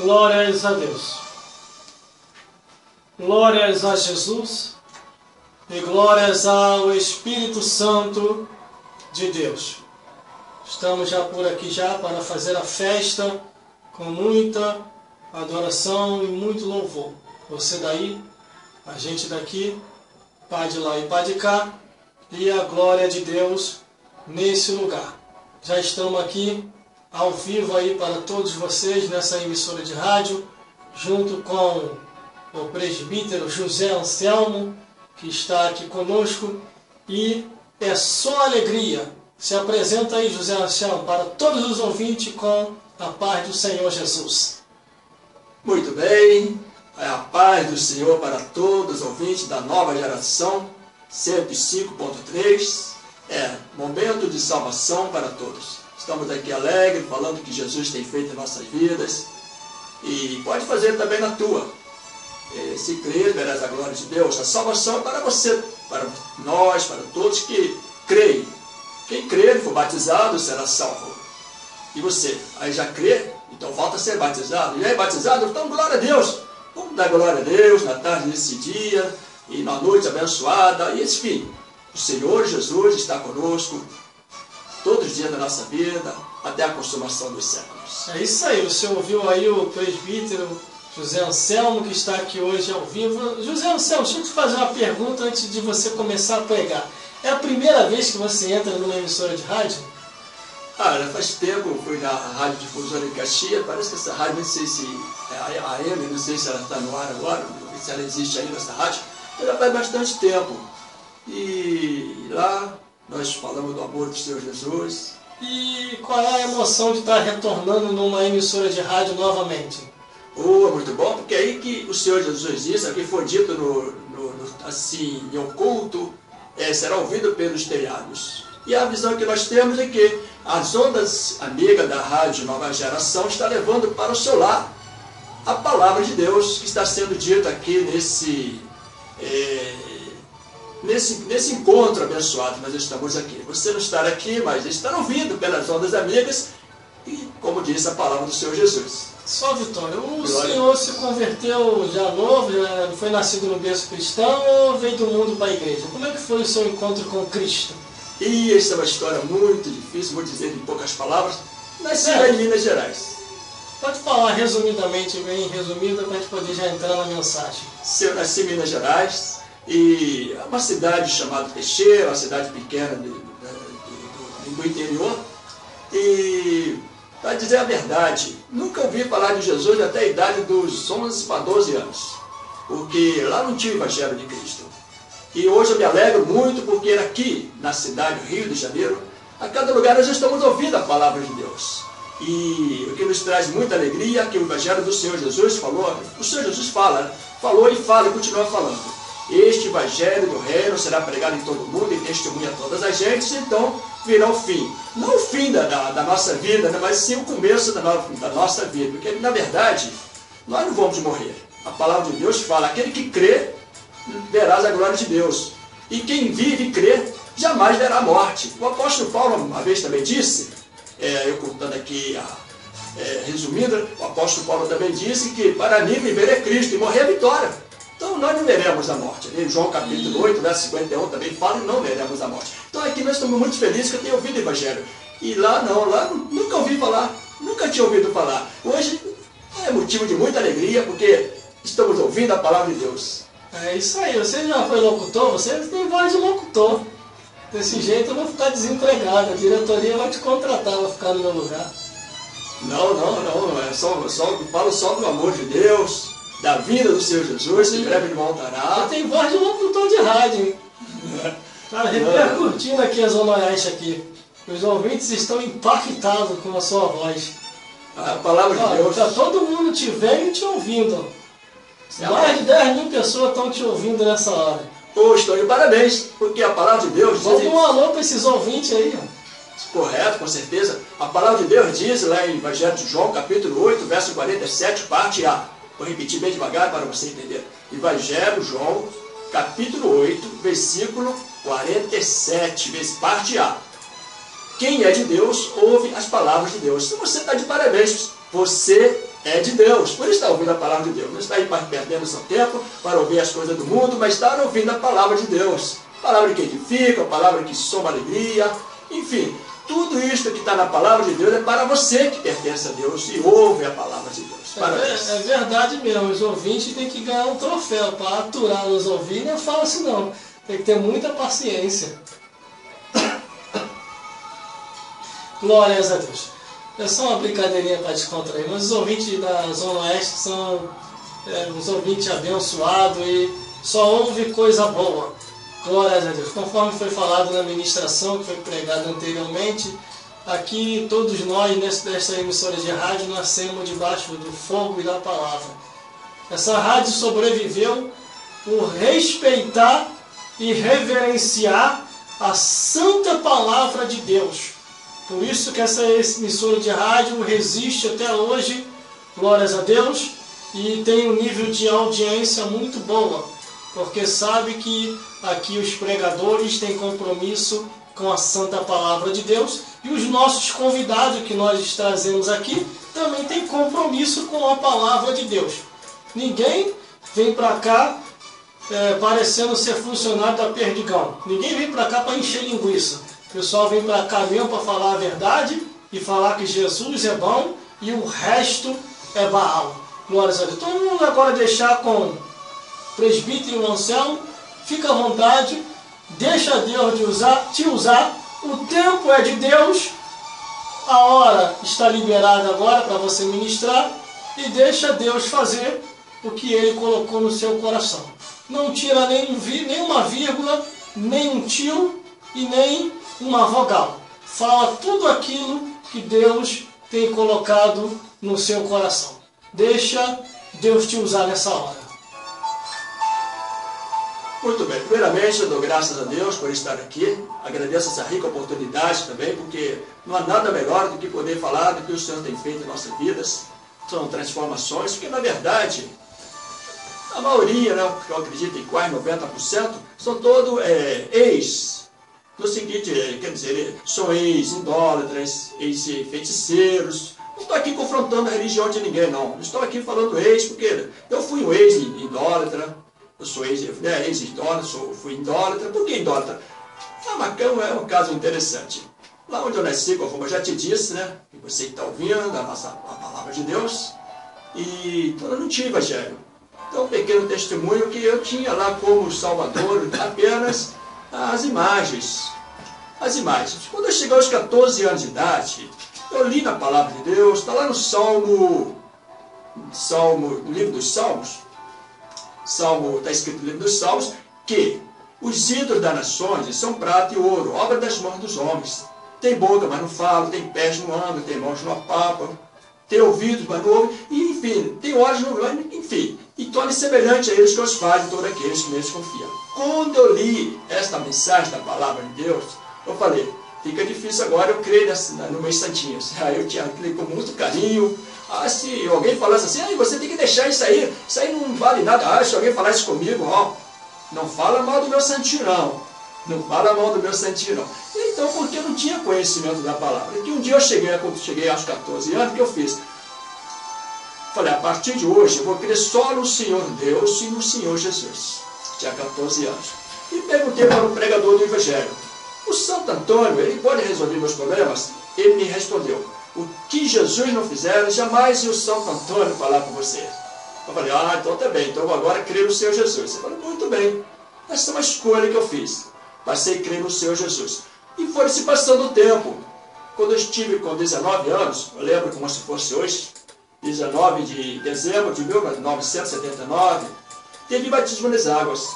Glórias a Deus. Glórias a Jesus e glórias ao Espírito Santo de Deus. Estamos já por aqui já para fazer a festa com muita adoração e muito louvor. Você daí, a gente daqui, pá de lá e pá de cá, e a glória de Deus nesse lugar. Já estamos aqui ao vivo aí para todos vocês nessa emissora de rádio, junto com o presbítero José Anselmo, que está aqui conosco, e é só alegria. Se apresenta aí, José Anselmo, para todos os ouvintes com a paz do Senhor Jesus. Muito bem, a paz do Senhor para todos os ouvintes da nova geração 105.3, momento de salvação para todos. Estamos aqui alegres, falando que Jesus tem feito em nossas vidas, e pode fazer também na tua. Se crer, verás a glória de Deus. A salvação é para você, para nós, para todos que creem. Quem crer e for batizado será salvo. E você, aí já crê, então volta a ser batizado. E aí batizado, então glória a Deus. Vamos dar glória a Deus na tarde desse dia, e na noite abençoada, e enfim, o Senhor Jesus está conosco todos os dias da nossa vida, até a consumação dos séculos. É isso aí, você ouviu aí o presbítero José Anselmo, que está aqui hoje ao vivo. José Anselmo, deixa eu te fazer uma pergunta antes de você começar a pregar. É a primeira vez que você entra numa emissora de rádio? Já faz tempo, eu fui na Rádio Difusora em Caxias, parece que essa rádio, não sei se é a AM, não sei se ela está no ar agora, não sei se ela existe ainda, essa rádio, mas já faz bastante tempo. E lá nós falamos do amor do Senhor Jesus. E qual é a emoção de estar retornando numa emissora de rádio novamente? Muito bom, porque aí que o Senhor Jesus disse, aqui foi dito assim, em oculto, será ouvido pelos telhados. E a visão que nós temos é que as ondas amigas da Rádio Nova Geração estão levando para o seu lar a palavra de Deus que está sendo dita aqui nesse encontro abençoado que nós estamos aqui. Você não está aqui, mas está ouvindo pelas ondas amigas e, como diz a palavra do Senhor Jesus. Só Vitória, o senhor se converteu já novo, já foi nascido no berço cristão ou veio do mundo para a igreja? Como é que foi o seu encontro com Cristo? E essa é uma história muito difícil, vou dizer em poucas palavras. Nasci lá em Minas Gerais. Pode falar resumidamente, bem resumida, para a gente poder já entrar na mensagem. Eu nasci em Minas Gerais, e é uma cidade chamada Teixeira, uma cidade pequena do interior. E, para dizer a verdade, nunca ouvi falar de Jesus até a idade dos 11 para 12 anos, porque lá não tinha o Evangelho de Cristo. E hoje eu me alegro muito porque aqui na cidade do Rio de Janeiro, a cada lugar nós estamos ouvindo a palavra de Deus. E o que nos traz muita alegria é que o Evangelho do Senhor Jesus falou, o Senhor Jesus falou e fala e continua falando. Este Evangelho do Reino será pregado em todo o mundo e testemunha a todas as gentes, então virá o fim. Não o fim da nossa vida, né, mas sim o começo da nossa vida. Porque, na verdade, nós não vamos morrer. A palavra de Deus fala, aquele que crê, verás a glória de Deus. E quem vive e crê, jamais verá a morte. O apóstolo Paulo, uma vez também disse, eu contando aqui, resumindo, o apóstolo Paulo também disse que para mim viver é Cristo e morrer é vitória. Então nós não veremos a morte. Em João capítulo 8, verso 51 também fala e não veremos a morte. Então aqui nós estamos muito felizes que eu tenho ouvido o Evangelho. E lá nunca ouvi falar, nunca tinha ouvido falar. Hoje é motivo de muita alegria porque estamos ouvindo a palavra de Deus. É isso aí, você já foi locutor, você tem voz de locutor. Desse jeito eu vou ficar desempregado, a diretoria vai te contratar, vai ficar no meu lugar. Não, falo só do amor de Deus, da vida do Senhor Jesus, que em breve ele voltará. Você tem voz de locutor de rádio, hein? Tá repercutindo aqui a Zona Oeste aqui. Os ouvintes estão impactados com a sua voz. A palavra de Deus. Tá todo mundo te vendo e te ouvindo. Mais de 10 mil pessoas estão te ouvindo nessa hora. Estou de parabéns, porque a palavra de Deus diz... Vamos dar um alô para esses ouvintes aí. Correto, com certeza. A palavra de Deus diz lá em Evangelho de João, capítulo 8, verso 47, parte A. Vou repetir bem devagar para você entender. Evangelho de João, capítulo 8, versículo 47, parte A. Quem é de Deus, ouve as palavras de Deus. Então você está de parabéns. Você é de Deus. Por isso está ouvindo a palavra de Deus. Não está aí perdendo seu tempo para ouvir as coisas do mundo, mas está ouvindo a palavra de Deus. Palavra que edifica, palavra que soma alegria, enfim. Tudo isso que está na palavra de Deus é para você que pertence a Deus e ouve a palavra de Deus. É verdade mesmo, os ouvintes têm que ganhar um troféu para aturar os ouvintes. Não é fácil não, tem que ter muita paciência. Glórias a Deus. É só uma brincadeirinha para descontrair, mas os ouvintes da Zona Oeste são uns ouvintes abençoados e só ouvem coisa boa. Glórias a Deus. Conforme foi falado na ministração que foi pregada anteriormente, aqui todos nós, nesta emissora de rádio, nascemos debaixo do fogo e da palavra. Essa rádio sobreviveu por respeitar e reverenciar a santa palavra de Deus. Por isso que essa emissora de rádio resiste até hoje, glórias a Deus, e tem um nível de audiência muito boa, porque sabe que aqui os pregadores têm compromisso com a santa palavra de Deus, e os nossos convidados que nós trazemos aqui também têm compromisso com a palavra de Deus. Ninguém vem para cá parecendo ser funcionário da Perdigão. Ninguém vem para cá para encher linguiça. O pessoal vem para cá mesmo para falar a verdade e falar que Jesus é bom e o resto é Baal. Glórias a Deus. Então vamos agora deixar com o presbítero Anselmo. Fica à vontade. Deixa Deus te usar. O tempo é de Deus. A hora está liberada agora para você ministrar. E deixa Deus fazer o que Ele colocou no seu coração. Não tira nenhuma vírgula, nem um tio e nem uma vogal. Fala tudo aquilo que Deus tem colocado no seu coração. Deixa Deus te usar nessa hora. Muito bem. Primeiramente, eu dou graças a Deus por estar aqui. Agradeço essa rica oportunidade também, porque não há nada melhor do que poder falar do que o Senhor tem feito em nossas vidas. São transformações, porque na verdade, a maioria, né, que eu acredito em quase 90%, são todos ex. No seguinte, quer dizer, são ex-idólatras, ex-feiticeiros. Não estou aqui confrontando a religião de ninguém, não. Estou aqui falando ex, porque eu fui um ex-idólatra, eu sou ex-idólatra, fui idólatra. Por que idólatra? Macão é um caso interessante. Lá onde eu nasci, conforme eu já te disse, né? E você que está ouvindo a palavra de Deus, e eu não tinha evangelho. Então, um pequeno testemunho que eu tinha lá como Salvador apenas as imagens. As imagens. Quando eu cheguei aos 14 anos de idade, eu li na palavra de Deus, está lá no no livro dos Salmos, está escrito no livro dos Salmos, que os ídolos das nações são prata e ouro, obra das mãos dos homens. Tem boca, mas não fala, tem pés, não anda, tem mãos, não apalpam, tem ouvidos, mas não ouve, e enfim, tem olhos, não olham, enfim. E torne semelhante a eles que os fazem, todos aqueles que neles confiam. Quando eu li esta mensagem da palavra de Deus, eu falei, fica difícil agora eu crer nos meus santinhos. Aí eu tinha crido com muito carinho. Se alguém falasse assim, você tem que deixar isso aí não vale nada. Se alguém falasse comigo, não fala mal do meu santinho não. Não fala mal do meu santinho não. Então, porque eu não tinha conhecimento da palavra. E um dia quando cheguei aos 14 anos, o que eu fiz? Falei, a partir de hoje eu vou crer só no Senhor Deus e no Senhor Jesus. Tinha 14 anos. E perguntei para o pregador do Evangelho, o Santo Antônio, ele pode resolver meus problemas? Ele me respondeu, o que Jesus não fizer, jamais o Santo Antônio falar com você. Eu falei, então tá bem, então eu vou agora crer no Senhor Jesus. Ele falou, muito bem, essa é uma escolha que eu fiz. Passei a crer no Senhor Jesus. E foi se passando o tempo. Quando eu estive com 19 anos, eu lembro como se fosse hoje, 19 de dezembro de 1979, teve batismo nas águas.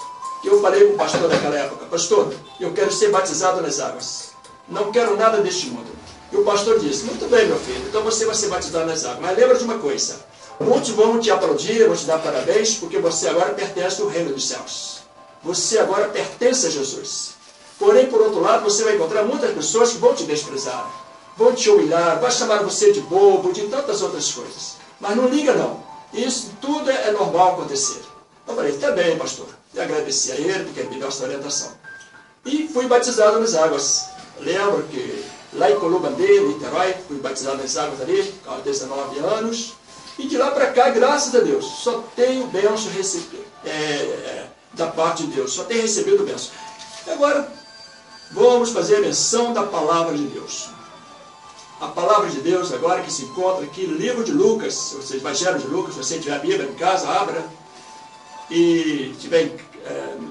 E eu falei com o pastor naquela época, pastor, eu quero ser batizado nas águas. Não quero nada deste mundo. E o pastor disse, muito bem, meu filho, então você vai ser batizado nas águas. Mas lembra de uma coisa, muitos vão te aplaudir, vão te dar parabéns, porque você agora pertence ao reino dos céus. Você agora pertence a Jesus. Porém, por outro lado, você vai encontrar muitas pessoas que vão te desprezar, vão te humilhar, vai chamar você de bobo, de tantas outras coisas. Mas não liga não, isso tudo é normal acontecer. Eu falei, tá bem, pastor. E agradeci a ele, porque ele me deu essa orientação. E fui batizado nas águas. Lembro que lá em Colubandê, Niterói, fui batizado nas águas ali, aos 19 anos. E de lá para cá, graças a Deus, só tenho bênção da parte de Deus, só tenho recebido bênção. Agora, vamos fazer a menção da palavra de Deus. A palavra de Deus, agora que se encontra aqui no livro de Lucas, ou seja, Evangelho de Lucas, se você tiver a Bíblia em casa, abra. E estiver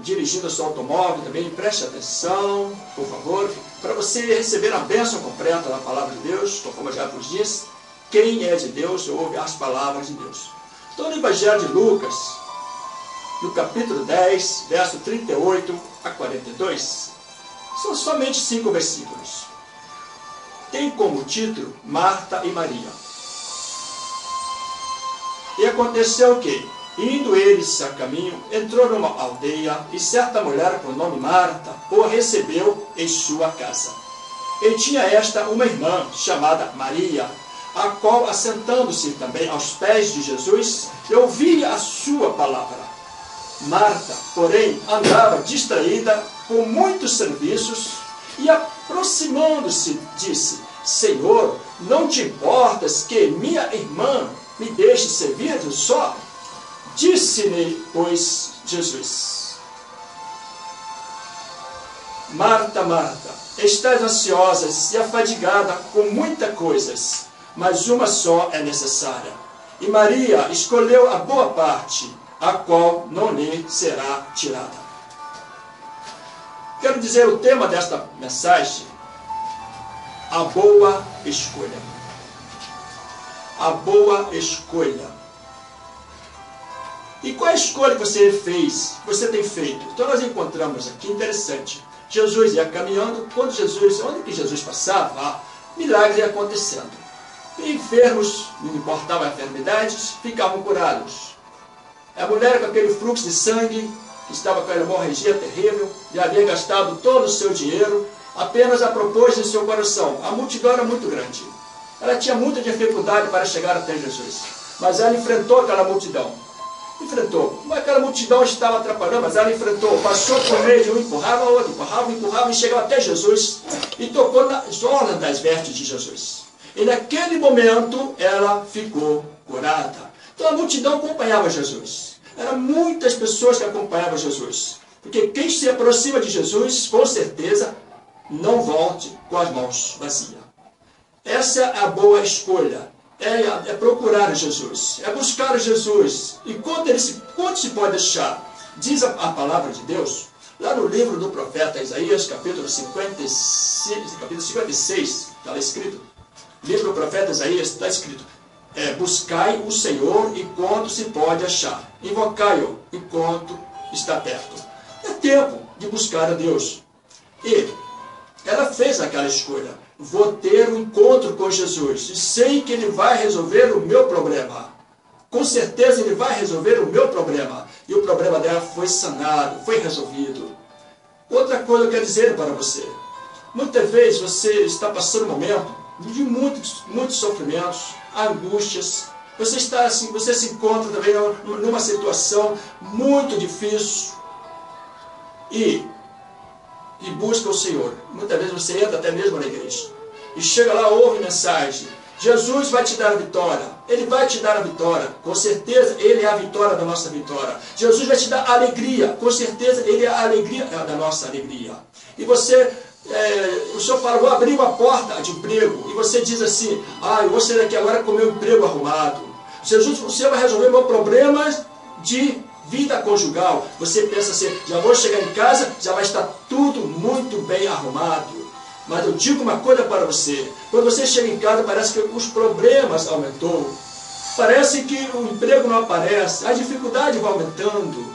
dirigindo o seu automóvel também, preste atenção, por favor, para você receber a bênção completa da palavra de Deus, conforme eu já vos disse. Quem é de Deus ouve as palavras de Deus. Então, no Evangelho de Lucas, no capítulo 10, verso 38 a 42, são somente 5 versículos. Tem como título Marta e Maria. E aconteceu que, indo eles a caminho, entrou numa aldeia, e certa mulher por nome Marta o recebeu em sua casa. E tinha esta uma irmã chamada Maria, a qual, assentando-se também aos pés de Jesus, ouvia a sua palavra. Marta, porém, andava distraída com muitos serviços, e aproximando-se, disse: Senhor, não te importas que minha irmã me deixe servir só? Disse-lhe, pois, Jesus: Marta, Marta, estás ansiosa e afadigada com muitas coisas, mas uma só é necessária. E Maria escolheu a boa parte, a qual não lhe será tirada. Quero dizer o tema desta mensagem: a boa escolha. A boa escolha. E qual a escolha que você fez, que você tem feito? Então nós encontramos aqui, interessante, Jesus ia caminhando, onde que Jesus passava, milagres iam acontecendo. Enfermos, não importavam as enfermidades, ficavam curados. A mulher com aquele fluxo de sangue, que estava com a hemorragia terrível, já havia gastado todo o seu dinheiro, apenas a propôs em seu coração. A multidão era muito grande. Ela tinha muita dificuldade para chegar até Jesus. Mas ela enfrentou aquela multidão. Enfrentou. Aquela multidão estava atrapalhando, mas ela enfrentou. Passou por meio de um, empurrava o outro, empurrava e chegou até Jesus e tocou nas orlas das vestes de Jesus. E naquele momento ela ficou curada. Então a multidão acompanhava Jesus. Eram muitas pessoas que acompanhavam Jesus. Porque quem se aproxima de Jesus, com certeza, não volte com as mãos vazias. Essa é a boa escolha. É procurar Jesus. É buscar Jesus. E quanto se pode deixar? Diz a palavra de Deus, lá no livro do profeta Isaías, capítulo 56, está lá escrito. Livro do profeta Isaías, está escrito: buscai o Senhor enquanto se pode achar. Invocai-o enquanto está perto. É tempo de buscar a Deus. E ela fez aquela escolha. Vou ter um encontro com Jesus. E sei que Ele vai resolver o meu problema. Com certeza Ele vai resolver o meu problema. E o problema dela foi sanado, foi resolvido. Outra coisa eu quero dizer para você. Muitas vezes você está passando um momento de muitos sofrimentos, angústias. Você se encontra também numa situação muito difícil e busca o Senhor. Muitas vezes você entra até mesmo na igreja e chega lá, ouve mensagem: Jesus vai te dar a vitória. Ele vai te dar a vitória. Com certeza Ele é a vitória da nossa vitória. Jesus vai te dar alegria. Com certeza Ele é a alegria da nossa alegria. E você... o Senhor fala: vou abrir uma porta de emprego, e você diz assim: eu vou sair daqui agora com o meu emprego arrumado. Jesus, o Senhor vai resolver meu problema de vida conjugal. Você pensa assim: já vou chegar em casa, já vai estar tudo muito bem arrumado. Mas eu digo uma coisa para você: quando você chega em casa, parece que os problemas aumentou, parece que o emprego não aparece, a dificuldade vai aumentando,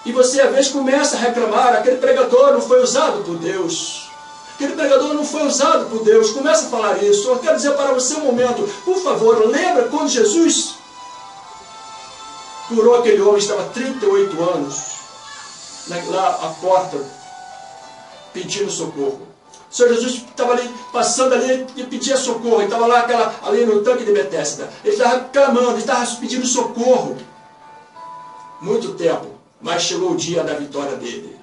e você às vezes começa a reclamar: aquele pregador não foi usado por Deus. Aquele pregador não foi usado por Deus. Começa a falar isso. Eu quero dizer para você um momento. Por favor, lembra quando Jesus curou aquele homem que estava 38 anos lá à porta pedindo socorro. O Senhor Jesus estava ali, passando ali e pedia socorro. Ele estava lá ali no tanque de Betesda. Ele estava clamando, ele estava pedindo socorro. Muito tempo. Mas chegou o dia da vitória dele.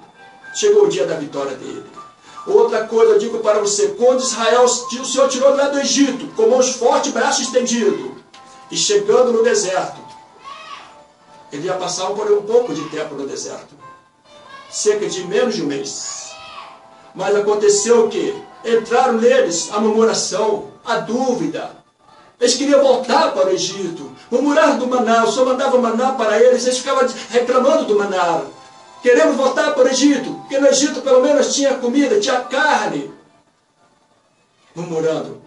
Chegou o dia da vitória dele. Outra coisa eu digo para você: quando Israel, o Senhor tirou lá do Egito, com mãos fortes e braço estendido, E chegando no deserto, ele ia passar por um pouco de tempo no deserto, cerca de menos de um mês. Mas aconteceu que entraram neles a murmuração, a dúvida. Eles queriam voltar para o Egito, murmuraram do maná, o Senhor mandava maná para eles, eles ficavam reclamando do maná. Queremos voltar para o Egito, porque no Egito pelo menos tinha comida, tinha carne. Murmurando.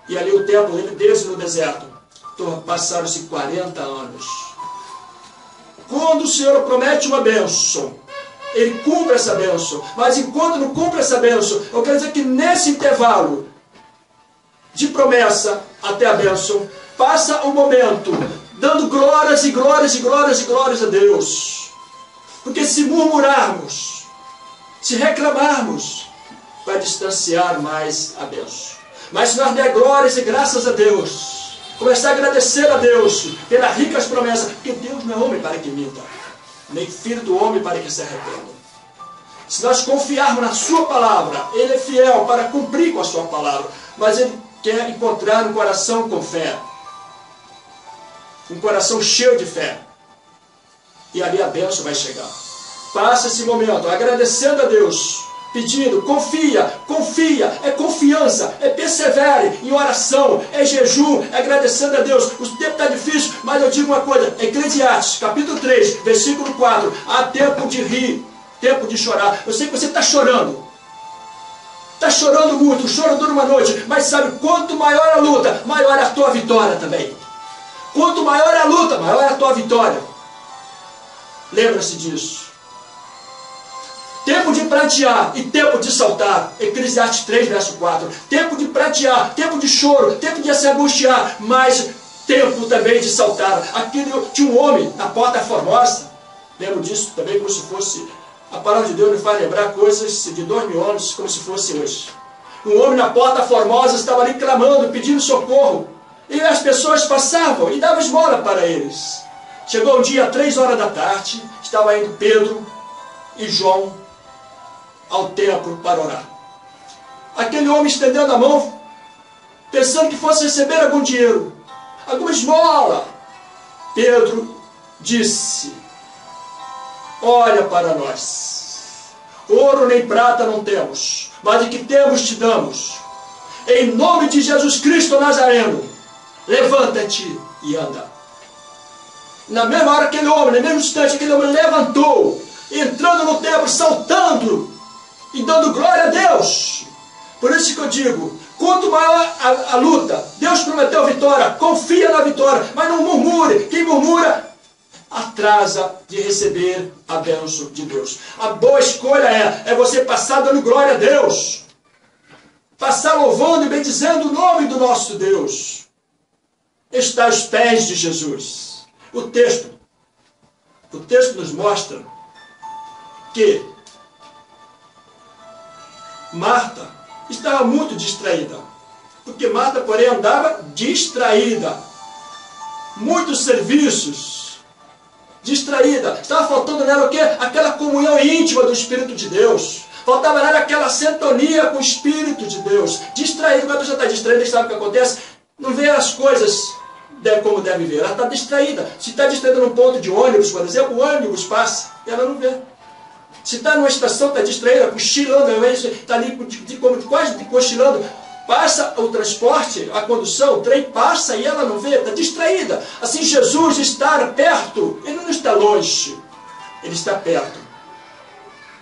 E ali o tempo deles no deserto. Passaram-se 40 anos. Quando o Senhor promete uma bênção, Ele cumpre essa bênção. Mas enquanto não cumpre essa bênção, eu quero dizer que nesse intervalo de promessa até a bênção, passa um momento dando glórias e glórias e glórias e glórias a Deus. Porque se murmurarmos, se reclamarmos, vai distanciar mais a bênção. Mas se nós der glórias e graças a Deus, começar a agradecer a Deus pelas ricas promessas, porque Deus não é homem para que minta, nem filho do homem para que se arrependa. Se nós confiarmos na sua palavra, Ele é fiel para cumprir com a sua palavra, mas Ele quer encontrar um coração com fé, um coração cheio de fé, e ali a bênção vai chegar. Passa esse momento agradecendo a Deus, pedindo, confia, é confiança, é persevere em oração, é jejum, é agradecendo a Deus. O tempo está difícil, mas eu digo uma coisa, Eclesiastes, capítulo 3, versículo 4, há tempo de rir, tempo de chorar. Eu sei que você está chorando muito, o choro dura uma noite, mas sabe, quanto maior a luta, maior é a tua vitória também. Quanto maior é a luta, maior é a tua vitória. Lembra-se disso. Tempo de pratear e tempo de saltar. Eclesiastes 3, verso 4. Tempo de pratear, tempo de choro, tempo de se angustiar, mas tempo também de saltar. Aqui tinha um homem na Porta Formosa. Lembro disso também como se fosse... A palavra de Deus me faz lembrar coisas de 2000 anos, como se fosse hoje. Um homem na Porta Formosa estava ali clamando, pedindo socorro. E as pessoas passavam e davam esmola para eles. Chegou um dia, 3 horas da tarde, estava indo Pedro e João ao templo para orar. Aquele homem estendendo a mão, pensando que fosse receber algum dinheiro, alguma esmola. Pedro disse: olha para nós, ouro nem prata não temos, mas o que temos te damos. Em nome de Jesus Cristo Nazareno, levanta-te e anda. Na mesma hora aquele homem, no mesmo instante, aquele homem levantou, entrando no templo, saltando e dando glória a Deus. Por isso que eu digo, quanto maior a luta, Deus prometeu vitória, confia na vitória, mas não murmure. Quem murmura atrasa de receber a bênção de Deus. A boa escolha é você passar dando glória a Deus, passar louvando e bendizendo o nome do nosso Deus. Está aos pés de Jesus. O texto nos mostra que Marta estava muito distraída, porque Marta, porém, andava distraída, muitos serviços, distraída. Estava faltando nela o quê? Aquela comunhão íntima do Espírito de Deus. Faltava nela aquela sintonia com o Espírito de Deus. Distraída. Quando a pessoa está distraída, sabe o que acontece? Não vê as coisas como deve ver. Ela está distraída. Se está distraída num ponto de ônibus, por exemplo, o ônibus passa e ela não vê. Se está numa estação, está distraída, cochilando, está ali quase cochilando, passa o transporte, a condução, o trem passa e ela não vê, está distraída. Assim, Jesus está perto, Ele não está longe, Ele está perto.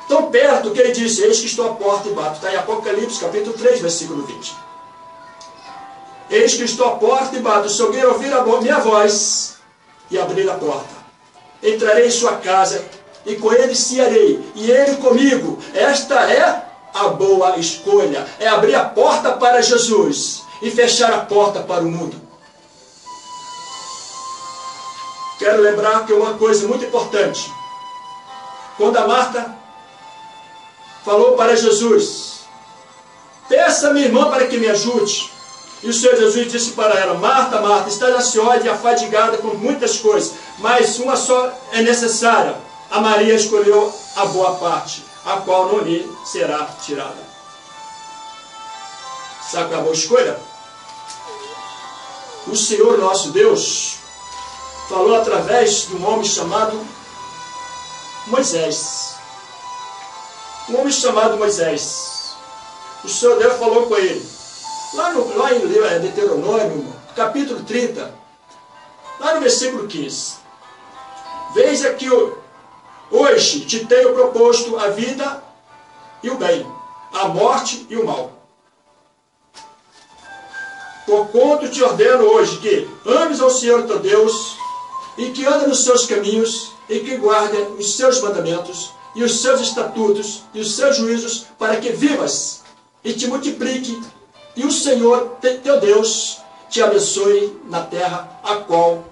Tão perto que Ele disse: eis que estou à porta e bato. Está em Apocalipse, capítulo 3, versículo 20. Eis que estou à porta e bato. Se alguém ouvir a minha voz e abrir a porta, entrarei em sua casa e com ele cearei, e ele comigo. Esta é a boa escolha. É abrir a porta para Jesus e fechar a porta para o mundo. Quero lembrar que uma coisa muito importante. Quando a Marta falou para Jesus: peça a minha irmã para que me ajude. E o Senhor Jesus disse para ela: Marta, Marta, estás ansiosa e afadigada com muitas coisas, mas uma só é necessária. A Maria escolheu a boa parte, a qual não lhe será tirada. Sabe qual é a boa escolha? o Senhor nosso Deus falou através de um homem chamado Moisés. Um homem chamado Moisés. O Senhor Deus falou com ele. Lá em Deuteronômio, capítulo 30, lá no versículo 15. Veja que hoje te tenho proposto a vida e o bem, a morte e o mal. Porquanto te ordeno hoje que ames ao Senhor teu Deus, e que ande nos seus caminhos, e que guarde os seus mandamentos, e os seus estatutos, e os seus juízos, para que vivas e te multiplique, e o Senhor teu Deus te abençoe na terra a qual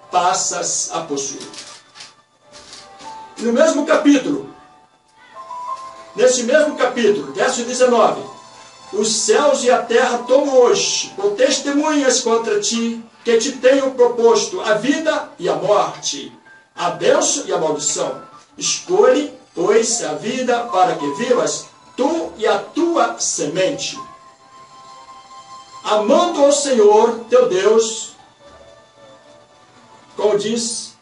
passas a possuir. No mesmo capítulo, nesse mesmo capítulo, verso 19, os céus e a terra tomo hoje por testemunhas contra ti, que te tenho proposto a vida e a morte, a bênção e a maldição. Escolhe, pois, a vida para que vivas, tu e a tua semente. Amando ao Senhor teu Deus, como diz,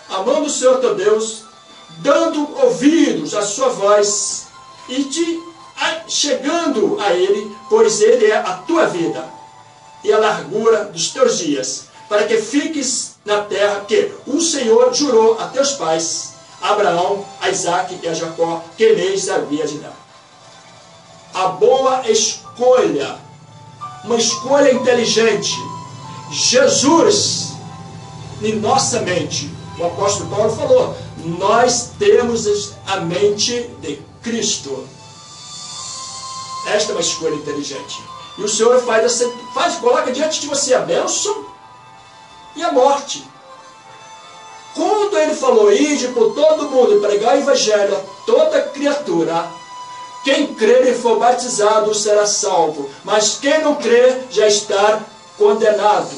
amando o Senhor teu Deus, dando ouvidos à sua voz, e chegando a Ele, pois Ele é a tua vida, e a largura dos teus dias, para que fiques na terra que o Senhor jurou a teus pais, a Abraão, a Isaque e a Jacó, que lhes havia de dar. A boa escolha, uma escolha inteligente, Jesus em nossa mente. O apóstolo Paulo falou, nós temos a mente de Cristo. Esta é uma escolha inteligente. E o Senhor coloca diante de você a bênção e a morte. Quando ele falou, ide por todo mundo e pregar o evangelho a toda criatura, quem crer e for batizado será salvo, mas quem não crer já está condenado.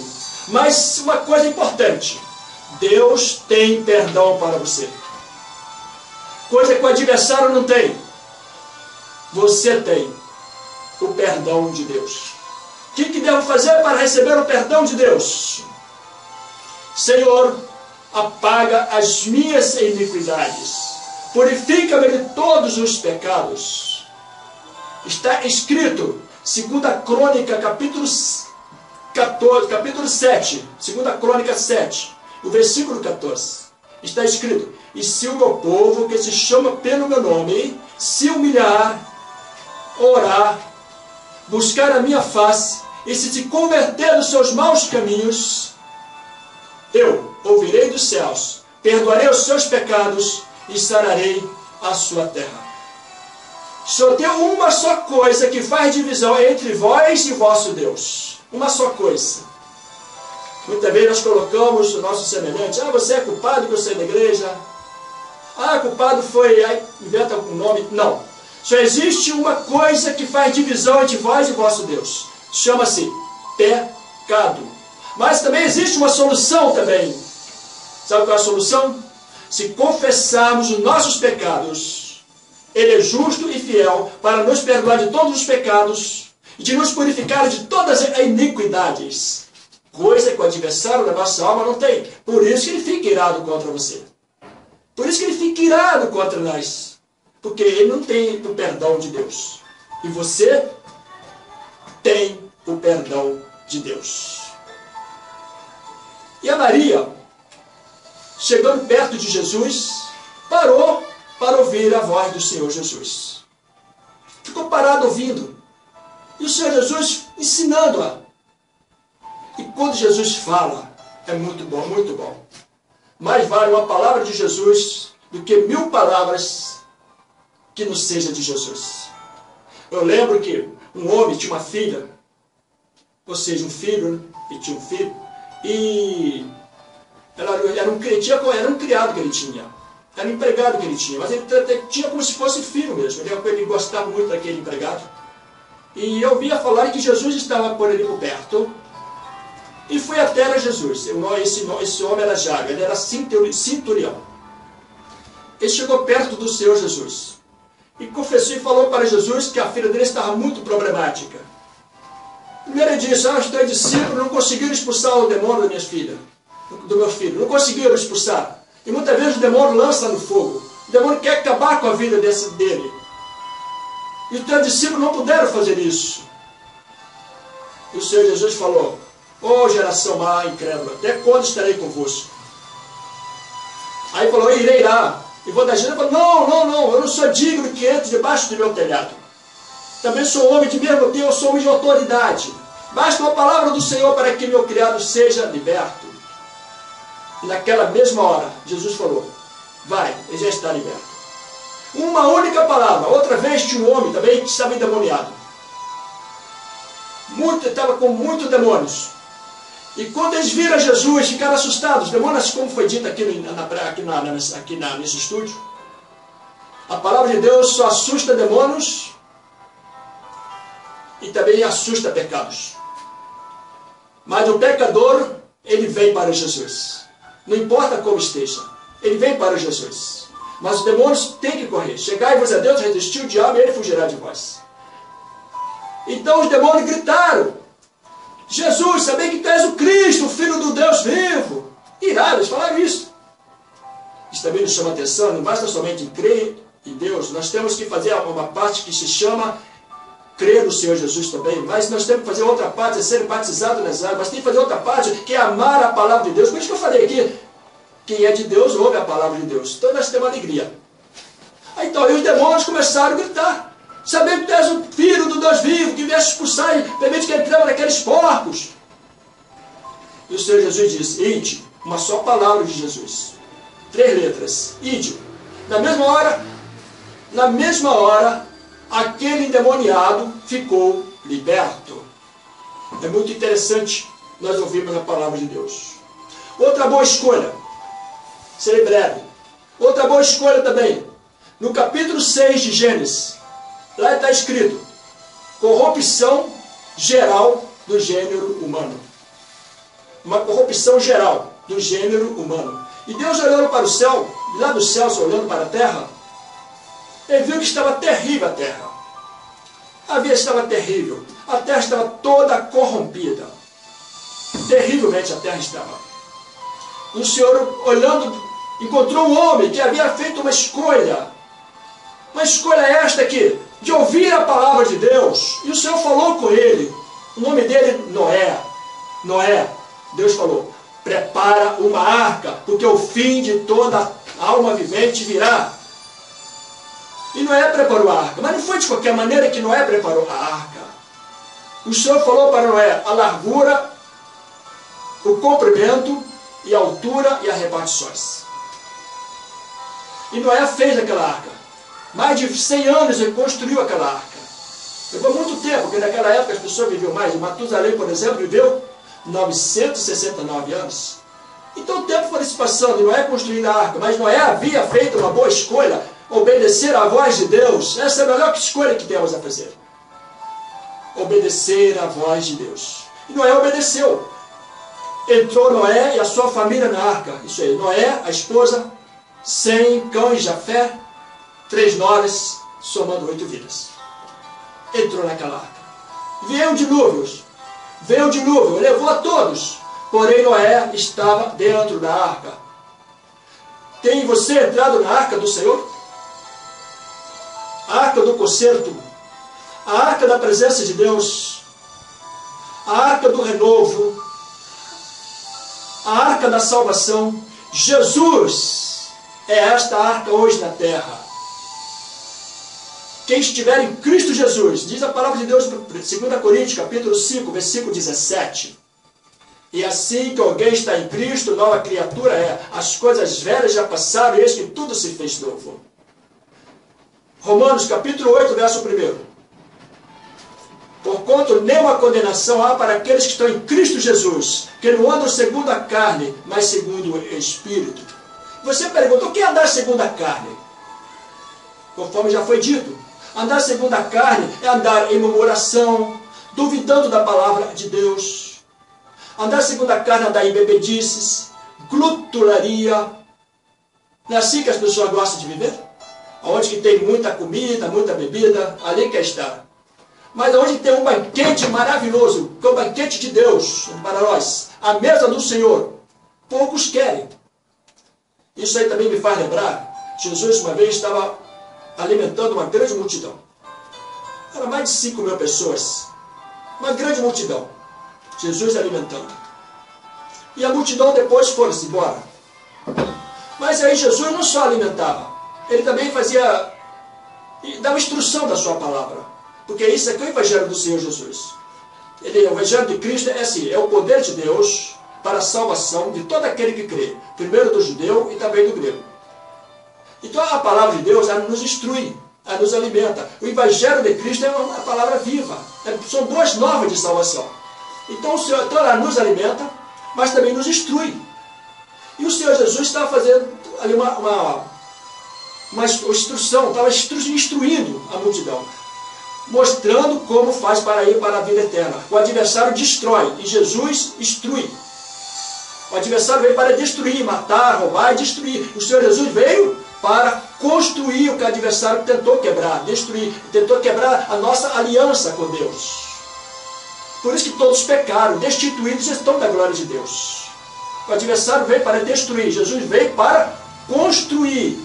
Mas uma coisa importante, Deus tem perdão para você. Coisa que o adversário não tem. Você tem o perdão de Deus. O que devo fazer para receber o perdão de Deus? Senhor, apaga as minhas iniquidades, purifica-me de todos os pecados. Está escrito, 2 Crônica, capítulo 7, 2 Crônica 7, o versículo 14. Está escrito, e se o meu povo, que se chama pelo meu nome, se humilhar, orar, buscar a minha face, e se converter dos seus maus caminhos, eu ouvirei dos céus, perdoarei os seus pecados e sararei a sua terra. Só tem uma só coisa que faz divisão entre vós e vosso Deus. Uma só coisa. Muitas vezes nós colocamos o nosso semelhante, você é culpado que eu saí da igreja, culpado foi, inventa algum nome. Não. Só existe uma coisa que faz divisão entre vós e vosso Deus. Chama-se pecado. Mas também existe uma solução também. Sabe qual é a solução? Se confessarmos os nossos pecados, Ele é justo e fiel para nos perdoar de todos os pecados e de nos purificar de todas as iniquidades. Coisa que o adversário da nossa alma não tem. Por isso que ele fica irado contra você. Por isso que ele fica irado contra nós. Porque ele não tem o perdão de Deus. E você tem o perdão de Deus. E a Maria, chegando perto de Jesus, parou para ouvir a voz do Senhor Jesus. Ficou parado ouvindo. E o Senhor Jesus ensinando-a. E quando Jesus fala, é muito bom, muito bom. Mais vale uma palavra de Jesus do que 1000 palavras que não seja de Jesus. Eu lembro que um homem tinha uma filha, ou seja, um filho, né? E tinha um filho, e era um criado que ele tinha, era um empregado que ele tinha, mas ele tinha como se fosse filho mesmo, ele gostava muito daquele empregado. E eu via falar que Jesus estava por ali por perto, e foi até Jesus. Esse homem era Jairo, ele era centurião. Ele chegou perto do Senhor Jesus e confessou e falou para Jesus que a filha dele estava muito problemática. Primeiro ele disse, os teus discípulos não conseguiram expulsar o demônio da minha filha, do meu filho. Não conseguiram expulsar. E muitas vezes o demônio lança no fogo. O demônio quer acabar com a vida dele. E os teus discípulos não puderam fazer isso. E o Senhor Jesus falou, ó geração má, incrédula, até quando estarei convosco? Aí falou, eu irei lá. E vou dar jeito. Ele falou, não, eu não sou digno que entre debaixo do meu telhado. Também sou homem de mesmo Deus, eu sou homem de autoridade. Basta uma palavra do Senhor para que meu criado seja liberto. E naquela mesma hora, Jesus falou, vai, ele já está liberto. Uma única palavra. Outra vez tinha um homem também que estava endemoniado. Estava com muitos demônios. E quando eles viram Jesus, ficaram assustados. Demônios, como foi dito aqui nesse estúdio, a palavra de Deus só assusta demônios e também assusta pecados. Mas o pecador, ele vem para Jesus. Não importa como esteja, ele vem para Jesus. Mas os demônios têm que correr. Chegai-vos a Deus, resistiu o diabo e ele fugirá de vós. Então os demônios gritaram, Jesus, sabem que tu és o Cristo, o Filho do Deus vivo. Irado, eles falaram isso. Isso também nos chama atenção, não basta somente crer em Deus, nós temos que fazer uma parte que se chama crer no Senhor Jesus também, mas nós temos que fazer outra parte, é ser batizado nas águas, mas tem que fazer outra parte, que é amar a palavra de Deus. Por isso que eu falei aqui, quem é de Deus ouve a palavra de Deus. Então nós temos alegria. Então, e os demônios começaram a gritar, sabendo que tu és o Filho do Deus vivo, que vieste expulsar e permite que entrava naqueles porcos. E o Senhor Jesus disse, ide, uma só palavra de Jesus. 3 letras, ide. Na mesma hora, aquele endemoniado ficou liberto. É muito interessante nós ouvirmos a palavra de Deus. Outra boa escolha, serei breve. Outra boa escolha também, no capítulo 6 de Gênesis, lá está escrito, corrupção geral do gênero humano. Uma corrupção geral do gênero humano. E Deus olhando para o céu, lá do céu, olhando para a terra, ele viu que estava terrível a terra. A vida estava terrível. A terra estava toda corrompida. Terrivelmente a terra estava. E o Senhor, olhando, encontrou um homem que havia feito uma escolha. Uma escolha esta aqui, de ouvir a palavra de Deus. E o Senhor falou com ele. O nome dele, Noé. Noé, Deus falou, prepara uma arca, porque o fim de toda alma vivente virá. E Noé preparou a arca. Mas não foi de qualquer maneira que Noé preparou a arca. O Senhor falou para Noé a largura, o comprimento e a altura e as repartições. E Noé fez aquela arca. Mais de 100 anos ele construiu aquela arca. Levou muito tempo, porque naquela época as pessoas viviam mais. Matusalém, por exemplo, viveu 969 anos. Então o tempo foi se passando e Noé construindo a arca. Mas Noé havia feito uma boa escolha, obedecer à voz de Deus. Essa é a melhor escolha que temos a fazer. Obedecer à voz de Deus. E Noé obedeceu. Entrou Noé e a sua família na arca. Isso aí, Noé, a esposa, Sem, Cão e Jafé, 3 noras, somando 8 vidas. Entrou naquela arca. Veio o dilúvio, levou a todos. Porém Noé estava dentro da arca. Tem você entrado na arca do Senhor? A arca do concerto, a arca da presença de Deus, a arca do renovo, a arca da salvação. Jesus é esta arca hoje na terra. Quem estiver em Cristo Jesus, diz a palavra de Deus, 2 Coríntios, capítulo 5, versículo 17. E assim que alguém está em Cristo, nova criatura é. As coisas velhas já passaram, e eis que tudo se fez novo. Romanos, capítulo 8, verso 1. Porquanto nenhuma condenação há para aqueles que estão em Cristo Jesus, que não andam segundo a carne, mas segundo o Espírito. Você pergunta, o que é andar segundo a carne? Conforme já foi dito, andar segundo a carne é andar em murmuração, duvidando da palavra de Deus. Andar segundo a carne é andar em bebedices, glutularia. Não é assim que as pessoas gostam de viver? Onde que tem muita comida, muita bebida, ali quer estar. Mas onde tem um banquete maravilhoso, que é o banquete de Deus para nós, a mesa do Senhor, poucos querem. Isso aí também me faz lembrar, Jesus uma vez estava alimentando uma grande multidão. Era mais de 5.000 pessoas. Uma grande multidão. Jesus alimentando. E a multidão depois foi-se embora. Mas aí Jesus não só alimentava, ele também dava instrução da sua palavra. Porque isso aqui é o Evangelho do Senhor Jesus. O Evangelho de Cristo é assim, é o poder de Deus para a salvação de todo aquele que crê. Primeiro do judeu e também do grego. Então a palavra de Deus, ela nos instrui, ela nos alimenta. O Evangelho de Cristo é uma palavra viva. São boas novas de salvação. Então o Senhor, então ela nos alimenta, mas também nos instrui. E o Senhor Jesus estava fazendo ali uma instrução, estava instruindo a multidão, mostrando como faz para ir para a vida eterna. O adversário destrói e Jesus instrui. O adversário veio para destruir, matar, roubar e destruir. O Senhor Jesus veio para construir o que o adversário tentou quebrar, destruir, tentou quebrar a nossa aliança com Deus. Por isso que todos pecaram, destituídos estão da glória de Deus. O adversário veio para destruir, Jesus veio para construir.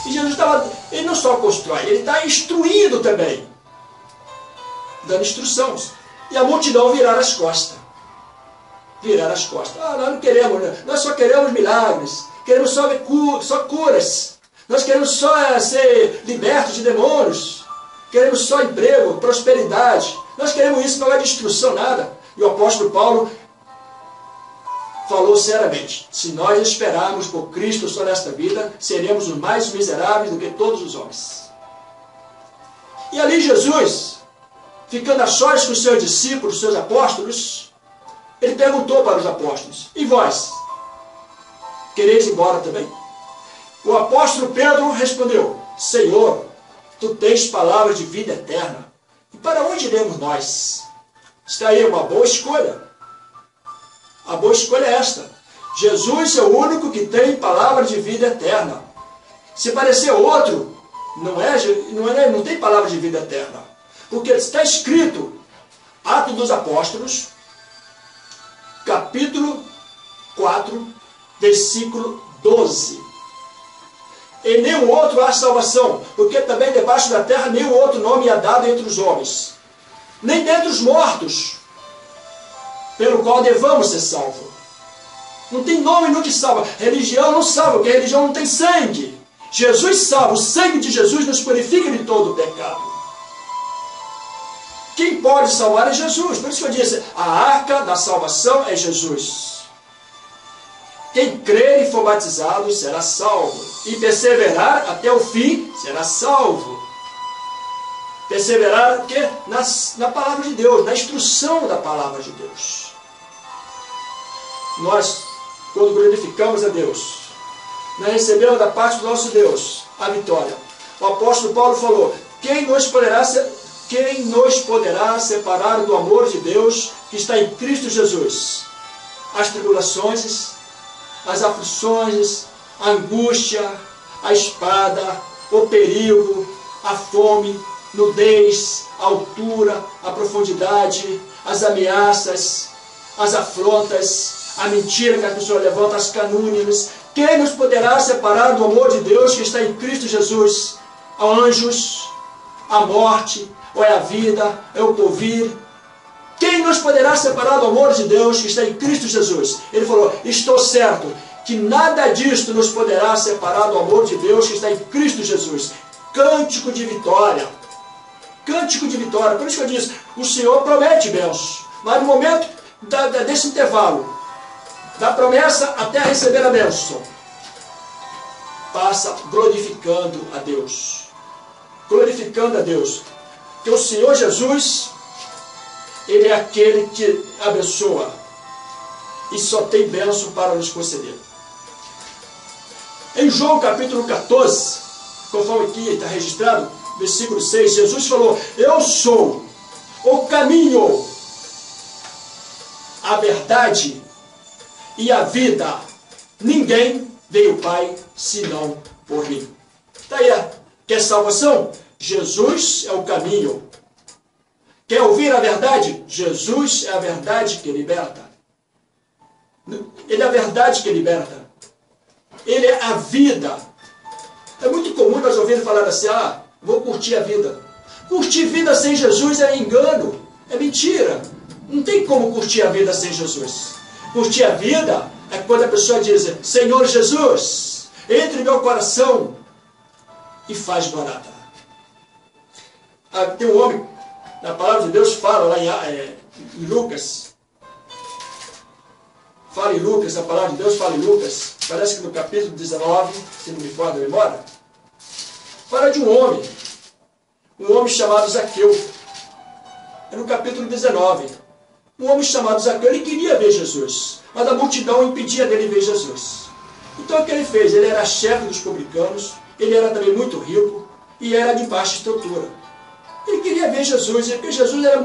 E Jesus ele não só constrói, ele está instruindo também, dando instruções. E a multidão virar as costas. Virar as costas. Nós não queremos, nós só queremos milagres, queremos só curas, nós queremos só ser libertos de demônios, queremos só emprego, prosperidade, nós queremos isso, não é de instrução, nada. E o apóstolo Paulo falou seriamente, se nós esperarmos por Cristo só nesta vida, seremos os mais miseráveis do que todos os homens. E ali Jesus, ficando a sós com os seus discípulos, os seus apóstolos, ele perguntou para os apóstolos, e vós, quereis ir embora também? O apóstolo Pedro respondeu, Senhor, tu tens palavras de vida eterna, e para onde iremos nós? Está aí uma boa escolha. A boa escolha é esta. Jesus é o único que tem palavra de vida eterna. Se parecer outro, não tem palavra de vida eterna. Porque está escrito, Atos dos Apóstolos, capítulo 4, versículo 12. Em nenhum outro há salvação, porque também debaixo da terra nenhum outro nome é dado entre os homens, nem dentre os mortos, pelo qual devamos ser salvos. Não tem nome no que salva. Religião não salva, porque a religião não tem sangue. Jesus salva. O sangue de Jesus nos purifica de todo o pecado. Quem pode salvar é Jesus. Por isso que eu disse, a arca da salvação é Jesus. Quem crer e for batizado será salvo. E perseverar até o fim será salvo. Perseverar o quê? Na palavra de Deus, na instrução da palavra de Deus. Nós, quando glorificamos a Deus, nós recebemos da parte do nosso Deus a vitória. O apóstolo Paulo falou, quem nos poderá separar do amor de Deus que está em Cristo Jesus? As tribulações, as aflições, a angústia, a espada, o perigo, a fome, nudez, a altura, a profundidade, as ameaças, as afrontas, a mentira que as pessoas levantam, as calúnias. Quem nos poderá separar do amor de Deus que está em Cristo Jesus? A anjos, a morte, ou é a vida, é o porvir. Quem nos poderá separar do amor de Deus que está em Cristo Jesus? Ele falou, estou certo que nada disto nos poderá separar do amor de Deus que está em Cristo Jesus. Cântico de vitória. Cântico de vitória. Por isso que eu disse, o Senhor promete bênçãos. Mas no momento desse intervalo, da promessa até receber a bênção, passa glorificando a Deus. Glorificando a Deus. Porque o Senhor Jesus, Ele é aquele que abençoa. E só tem bênção para nos conceder. Em João capítulo 14, conforme aqui está registrado, versículo 6, Jesus falou, eu sou o caminho, a verdade e a vida. Ninguém veio ao Pai senão por mim. Está aí, quer salvação? Jesus é o caminho. Quer ouvir a verdade? Jesus é a verdade que liberta. Ele é a verdade que liberta. Ele é a vida. É muito comum nós ouvirmos falar assim, vou curtir a vida. Curtir vida sem Jesus é engano, é mentira. Não tem como curtir a vida sem Jesus. Curtir a vida é quando a pessoa diz, Senhor Jesus, entre em meu coração e faz morada. Tem um homem, na palavra de Deus fala lá em Lucas. Fala em Lucas, a palavra de Deus fala em Lucas. Parece que no capítulo 19, se não me falha a memória, fala de um homem chamado Zaqueu. É no capítulo 19. Um homem chamado Zaqueu, ele queria ver Jesus, mas a multidão impedia dele ver Jesus. Então o que ele fez? Ele era chefe dos publicanos, ele era também muito rico e era de baixa estrutura. Ele queria ver Jesus, porque Jesus era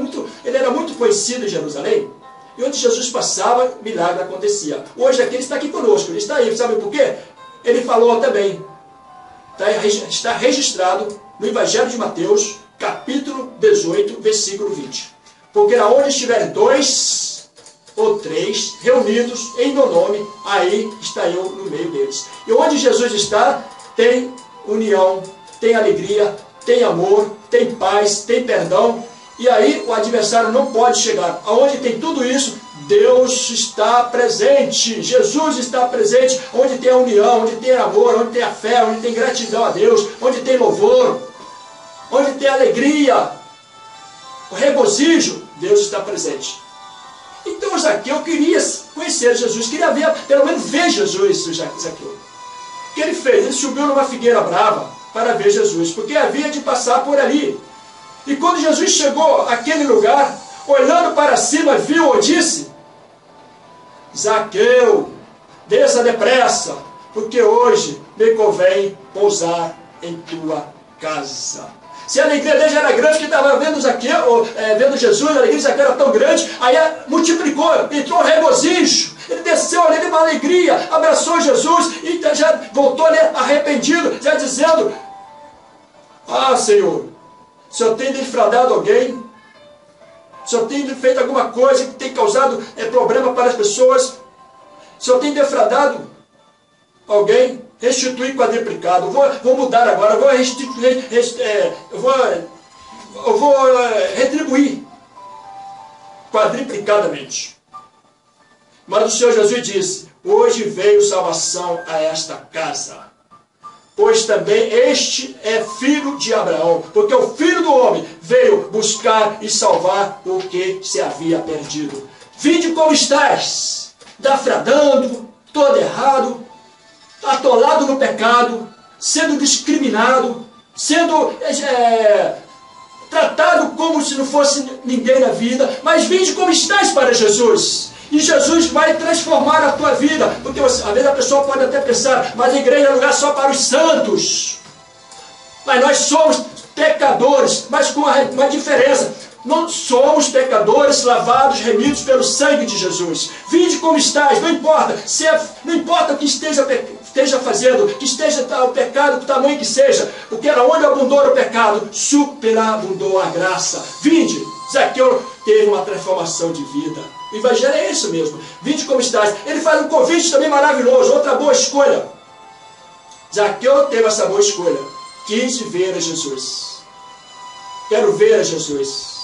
muito conhecido em Jerusalém, e onde Jesus passava, milagre acontecia. Hoje aqui ele está aqui conosco, ele está aí, sabe por quê? Ele falou também, está registrado no Evangelho de Mateus, capítulo 18, versículo 20. Porque aonde estiverem 2 ou 3 reunidos em meu nome, aí está eu no meio deles. E onde Jesus está, tem união, tem alegria, tem amor, tem paz, tem perdão. E aí o adversário não pode chegar. Aonde tem tudo isso, Deus está presente. Jesus está presente. Onde tem a união, onde tem amor, onde tem a fé, onde tem gratidão a Deus, onde tem louvor, onde tem alegria, o regozijo, Deus está presente. Então Zaqueu queria conhecer Jesus, queria ver, pelo menos ver Jesus, Zaqueu. O que ele fez? Ele subiu numa figueira brava para ver Jesus, porque havia de passar por ali. E quando Jesus chegou àquele lugar, olhando para cima, viu ou disse, Zaqueu, desça depressa, porque hoje me convém pousar em tua casa. Se a alegria dele já era grande, que estava vendo Zaqueu, vendo Jesus, a alegria de Zaqueu era tão grande, aí multiplicou, entrou um regozijo. Ele desceu ali numa alegria, abraçou Jesus e já voltou ali arrependido, já dizendo, Senhor, o Senhor tem defraudado alguém? O Senhor tem feito alguma coisa que tem causado problema para as pessoas? O Senhor tem defraudado alguém? Restituir quadriplicado. Vou mudar agora, vou retribuir quadriplicadamente. Mas o Senhor Jesus disse, hoje veio salvação a esta casa, pois também este é filho de Abraão, porque o Filho do Homem veio buscar e salvar o que se havia perdido. Vinde como estás, defraudando, todo errado, atolado no pecado, sendo discriminado, sendo tratado como se não fosse ninguém na vida, mas vinde como estás para Jesus. E Jesus vai transformar a tua vida, porque às vezes a pessoa pode até pensar, mas a igreja é lugar só para os santos. Mas nós somos pecadores, mas com uma diferença. Não somos pecadores lavados, remidos pelo sangue de Jesus. Vinde como estás, não importa, não importa o que esteja fazendo, que esteja o pecado do tamanho que seja, porque era onde abundou o pecado, superabundou a graça. Vinde, Zaqueu teve uma transformação de vida. O Evangelho é isso mesmo. Vinde como estás. Ele faz um convite também maravilhoso, outra boa escolha. Zaqueu teve essa boa escolha. Quis ver a Jesus. Quero ver a Jesus.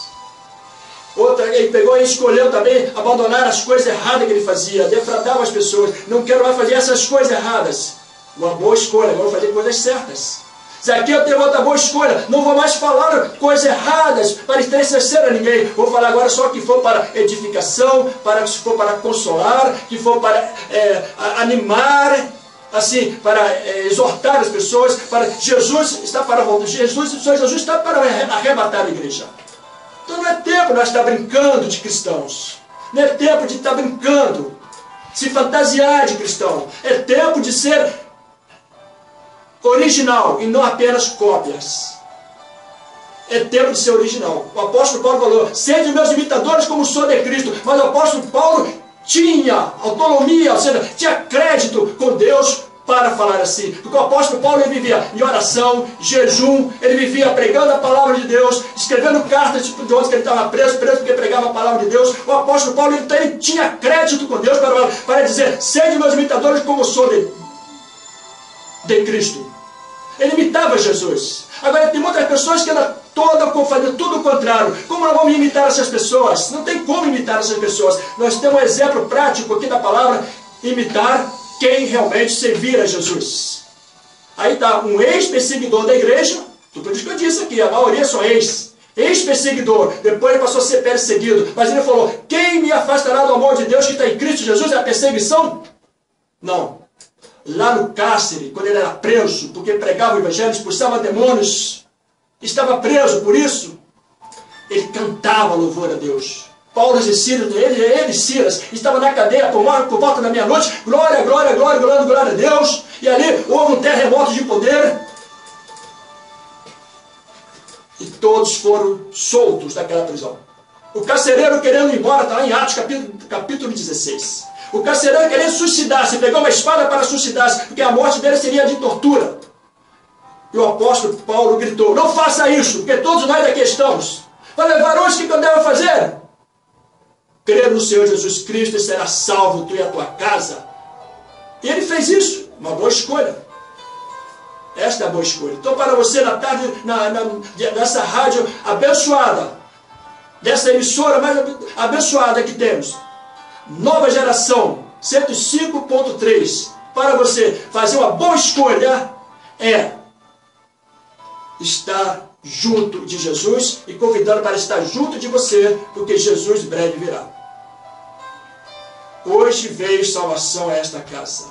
Outra, ele pegou e escolheu também abandonar as coisas erradas que ele fazia, defraudava as pessoas. Não quero mais fazer essas coisas erradas. Uma boa escolha, agora vou fazer coisas certas. Zaqueu teve outra boa escolha. Não vou mais falar coisas erradas para entristecer a ninguém. Vou falar agora só que for para edificação, que for para consolar, que for para animar, assim, para exortar as pessoas. Jesus está para voltar. Jesus está para arrebatar a igreja. Então não é tempo de nós estar brincando de cristãos. Não é tempo de estar brincando, se fantasiar de cristão. É tempo de ser original e não apenas cópias. É tempo de ser original. O apóstolo Paulo falou, sede meus imitadores como sou de Cristo. Mas o apóstolo Paulo tinha autonomia, ou seja, tinha crédito com Deus para falar assim. Porque o apóstolo Paulo ele vivia em oração, jejum, ele vivia pregando a palavra de Deus, escrevendo cartas de onde ele estava preso porque pregava a palavra de Deus. O apóstolo Paulo ele tinha crédito com Deus para dizer: sede meus imitadores como eu sou de Cristo. Ele imitava Jesus. Agora tem muitas pessoas que andam fazendo tudo o contrário. Como nós vamos imitar essas pessoas? Não tem como imitar essas pessoas. Nós temos um exemplo prático aqui da palavra: imitar quem realmente servir a Jesus. Aí está um ex-perseguidor da igreja, tudo isso que eu disse aqui, a maioria são ex-perseguidor, depois ele passou a ser perseguido, mas ele falou: quem me afastará do amor de Deus que está em Cristo Jesus? É a perseguição? Não. Lá no cárcere, quando ele era preso, porque pregava o evangelho, expulsava demônios, estava preso por isso, ele cantava louvor a Deus. Paulo e Silas, ele e Silas, estavam na cadeia por volta da meia-noite, glória, glória, glória, glória, glória a Deus, e ali houve um terremoto de poder, e todos foram soltos daquela prisão. O carcereiro querendo ir embora, está lá em Atos capítulo 16. O carcereiro querendo suicidar-se, pegou uma espada para suicidar-se, porque a morte dele seria de tortura. E o apóstolo Paulo gritou: não faça isso, porque todos nós aqui estamos. Falei: varões, o que eu devo fazer? Crer no Senhor Jesus Cristo e será salvo tu e a tua casa. E ele fez isso, uma boa escolha. Esta é a boa escolha. Então, para você na tarde, nessa rádio abençoada, dessa emissora mais abençoada que temos, Nova Geração 105.3, para você fazer uma boa escolha é estar junto de Jesus e convidando para estar junto de você, porque Jesus breve virá. Hoje veio salvação a esta casa.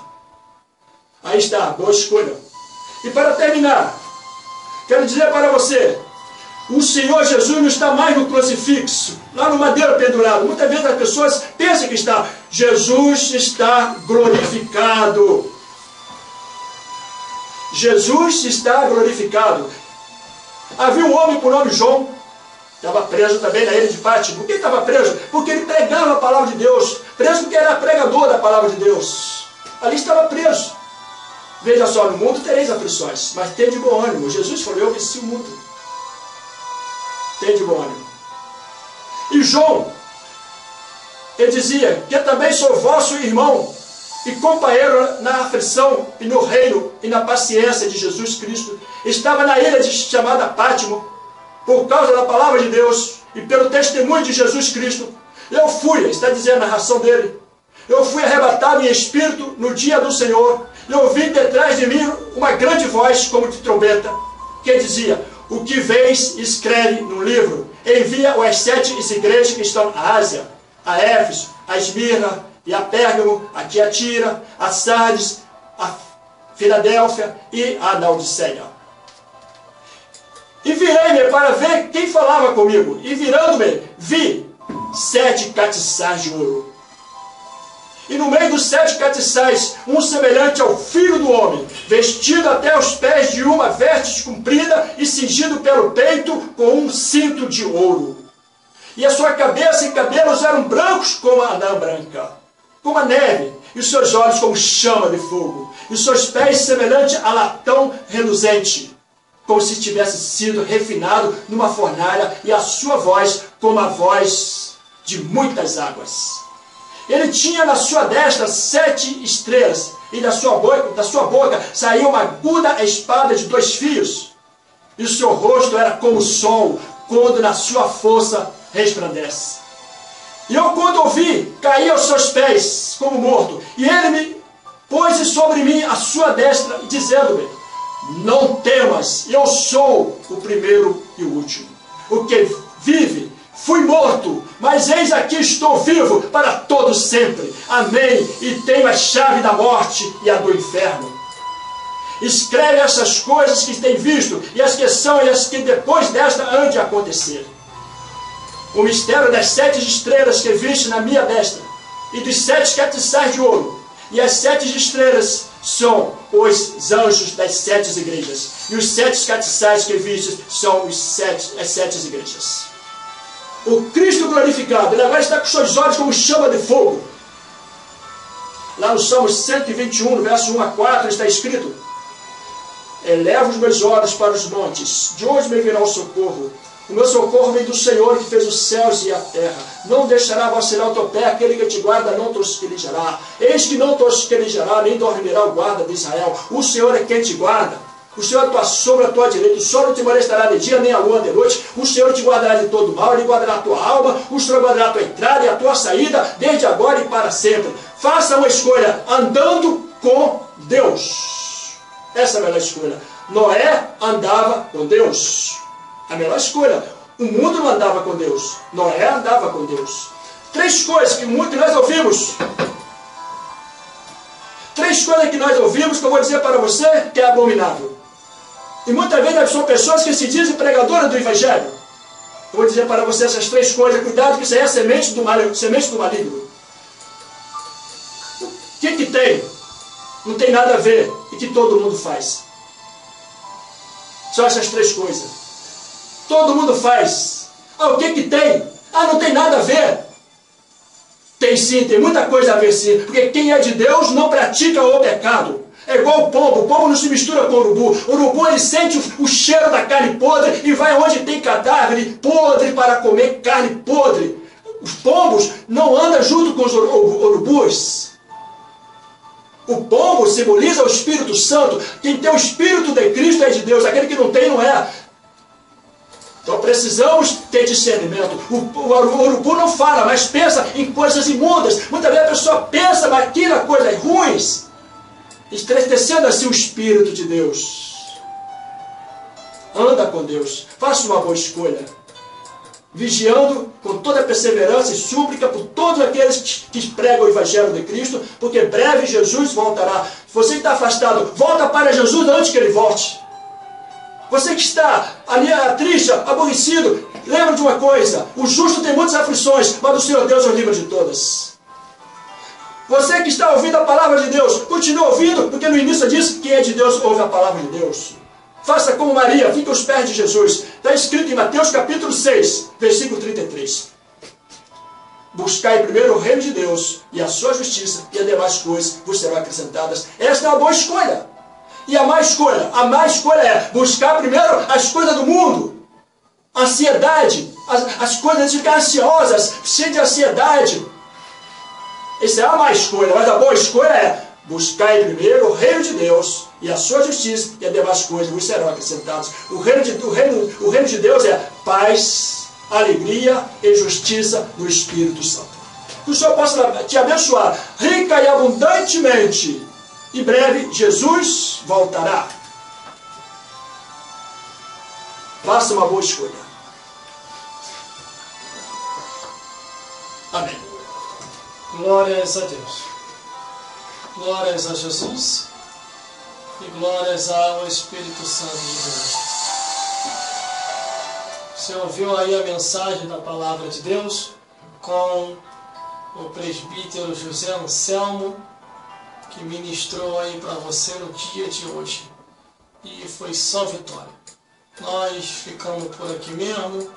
Aí está, boa escolha. E para terminar, quero dizer para você: o Senhor Jesus não está mais no crucifixo, lá no madeiro pendurado. Muitas vezes as pessoas pensam que está. Jesus está glorificado. Jesus está glorificado. Havia um homem por nome João, estava preso também na ilha de Pátimo. Por que estava preso? Porque ele pregava a palavra de Deus. Preso porque era pregador da palavra de Deus. Ali estava preso. Veja só, no mundo tereis aflições, mas tem de bom ânimo. Jesus falou: eu venci o mundo. Tem de bom ânimo. E João, ele dizia: que eu também sou vosso irmão e companheiro na aflição e no reino e na paciência de Jesus Cristo. Estava na ilha chamada Pátimo, por causa da palavra de Deus e pelo testemunho de Jesus Cristo. Eu fui, está dizendo a narração dele, eu fui arrebatado em espírito no dia do Senhor, e ouvi detrás de mim uma grande voz como de trombeta, que dizia: o que vês, escreve no livro, envia às 7 igrejas que estão na Ásia, a Éfeso, a Esmirna e a Pérgamo, a Tiatira, a Sardes, a Filadélfia e a Laodiceia. E virei-me para ver quem falava comigo, e virando-me, vi 7 castiçais de ouro. E no meio dos 7 castiçais, um semelhante ao Filho do Homem, vestido até os pés de uma veste comprida e cingido pelo peito com um cinto de ouro. E a sua cabeça e cabelos eram brancos como a anã branca, como a neve, e os seus olhos como chama de fogo, e os seus pés semelhante a latão reluzente, como se tivesse sido refinado numa fornalha, e a sua voz como a voz de muitas águas. Ele tinha na sua destra 7 estrelas, e da sua boca saía uma aguda espada de 2 fios, e o seu rosto era como o sol, quando na sua força resplandece. E eu, quando ouvi, caí aos seus pés como morto, e ele me pôs sobre mim a sua destra, dizendo-me: não temas, eu sou o primeiro e o último. O que vive, fui morto, mas eis aqui estou vivo para todo sempre. Amém. E tenho a chave da morte e a do inferno. Escreve essas coisas que tem visto, e as que são e as que depois desta hão de acontecer. O mistério das 7 estrelas que viste na minha destra, e dos 7 castiçais de ouro. E as 7 estrelas são os anjos das 7 igrejas. E os 7 castiçais que viste são as 7 igrejas. O Cristo glorificado, ele agora está com seus olhos como chama de fogo. Lá no Salmo 121, no verso 1 a 4, está escrito: elevo os meus olhos para os montes, de onde me virá o socorro? O meu socorro vem do Senhor, que fez os céus e a terra. Não deixará vacilar o teu pé, aquele que te guarda não tosquelejará. Eis que não tosquelejará, nem dormirá o guarda de Israel. O Senhor é quem te guarda. O Senhor é a tua sombra, a tua direita. O sol não te molestará de dia, nem a lua de noite. O Senhor te guardará de todo mal, Ele guardará a tua alma. O Senhor guardará a tua entrada e a tua saída, desde agora e para sempre. Faça uma escolha, andando com Deus. Essa é a melhor escolha. Noé andava com Deus. A melhor escolha. O mundo não andava com Deus. Noé andava com Deus. Três coisas que nós ouvimos. Três coisas que nós ouvimos que eu vou dizer para você que é abominável. E muitas vezes são pessoas que se dizem pregadoras do Evangelho. Eu vou dizer para você essas três coisas. Cuidado, que isso aí é semente do maligno. O que tem? Não tem nada a ver. E que todo mundo faz. São essas três coisas. Todo mundo faz. Ah, o que tem? Ah, não tem nada a ver. Tem sim, tem muita coisa a ver sim. Porque quem é de Deus não pratica o pecado. É igual o pombo não se mistura com o urubu. O urubu, ele sente o cheiro da carne podre e vai onde tem cadáver podre para comer carne podre. Os pombos não andam junto com os urubus. O pombo simboliza o Espírito Santo. Quem tem o Espírito de Cristo é de Deus. Aquele que não tem, não é. Então precisamos ter discernimento. O urubu não fala, mas pensa em coisas imundas. Muitas vezes a pessoa pensa naquilo, coisas ruins, entristecendo assim o Espírito de Deus. Anda com Deus. Faça uma boa escolha. Vigiando com toda perseverança e súplica por todos aqueles que pregam o Evangelho de Cristo, porque breve Jesus voltará. Você que está afastado, volta para Jesus antes que Ele volte. Você que está ali triste, aborrecido, lembra de uma coisa: o justo tem muitas aflições, mas o Senhor Deus o livra de todas. Você que está ouvindo a palavra de Deus, continue ouvindo, porque no início disse: quem é de Deus ouve a palavra de Deus. Faça como Maria, fique aos pés de Jesus. Está escrito em Mateus capítulo 6, versículo 33. Buscai primeiro o reino de Deus e a sua justiça, e as demais coisas vos serão acrescentadas. Esta é uma boa escolha. E a má escolha? A má escolha é buscar primeiro as coisas do mundo. Ansiedade. As coisas de ficar ansiosas, cheias de ansiedade. Essa é a má escolha. Mas a boa escolha é buscar primeiro o reino de Deus e a sua justiça, e as demais coisas vos serão acrescentadas. O reino de Deus é paz, alegria e justiça no Espírito Santo. Que o Senhor possa te abençoar rica e abundantemente. Em breve, Jesus voltará. Faça uma boa escolha. Amém. Glórias a Deus. Glórias a Jesus. E glórias ao Espírito Santo de Deus. Você ouviu aí a mensagem da palavra de Deus com o presbítero José Anselmo, que ministrou aí para você no dia de hoje. E foi só vitória. Nós ficamos por aqui mesmo,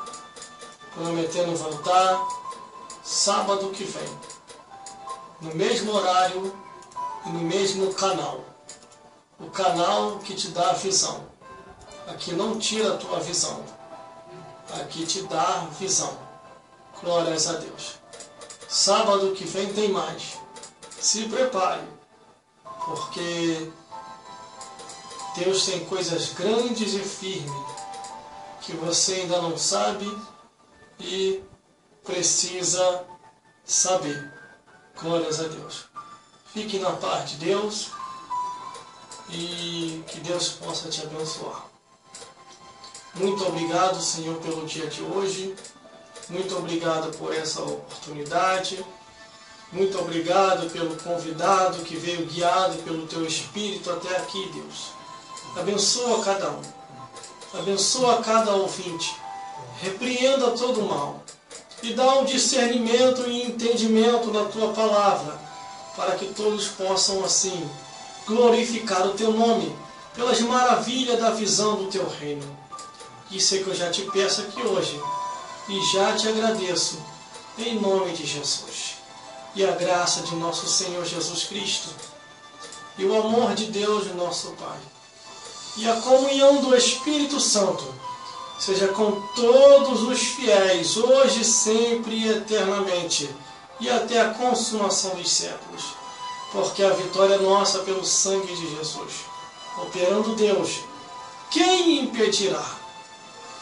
prometendo voltar sábado que vem, no mesmo horário e no mesmo canal. O canal que te dá a visão. Aqui não tira a tua visão. Aqui te dá visão. Glórias a Deus. Sábado que vem tem mais. Se prepare, porque Deus tem coisas grandes e firmes que você ainda não sabe e precisa saber. Glórias a Deus. Fique na paz de Deus e que Deus possa te abençoar. Muito obrigado, Senhor, pelo dia de hoje. Muito obrigado por essa oportunidade. Muito obrigado pelo convidado que veio guiado pelo Teu Espírito até aqui, Deus. Abençoa cada um. Abençoa cada ouvinte. Repreenda todo o mal. E dá um discernimento e entendimento na Tua palavra, para que todos possam, assim, glorificar o Teu nome, pelas maravilhas da visão do Teu reino. Isso é que eu já te peço aqui hoje, e já te agradeço, em nome de Jesus. e a graça de nosso Senhor Jesus Cristo, e o amor de Deus, nosso Pai, e a comunhão do Espírito Santo, seja com todos os fiéis, hoje, sempre e eternamente, e até a consumação dos séculos. Porque a vitória é nossa pelo sangue de Jesus. Operando Deus, quem impedirá?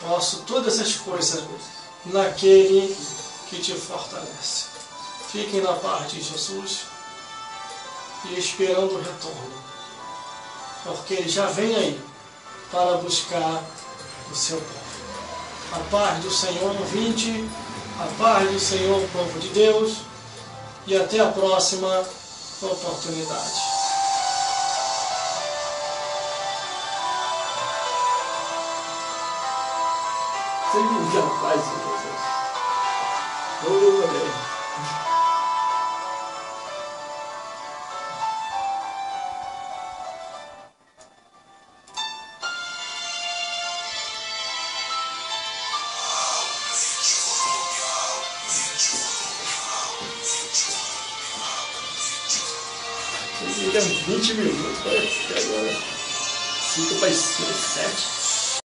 Posso todas essas coisas naquele que te fortalece. Fiquem na paz de Jesus e esperando o retorno, porque Ele já vem aí para buscar o seu povo. A paz do Senhor, ouvinte, a paz do Senhor, povo de Deus, e até a próxima oportunidade. Sempre a paz de Jesus. Amém. Uns 20 minutos, parece que agora 5 para as 7.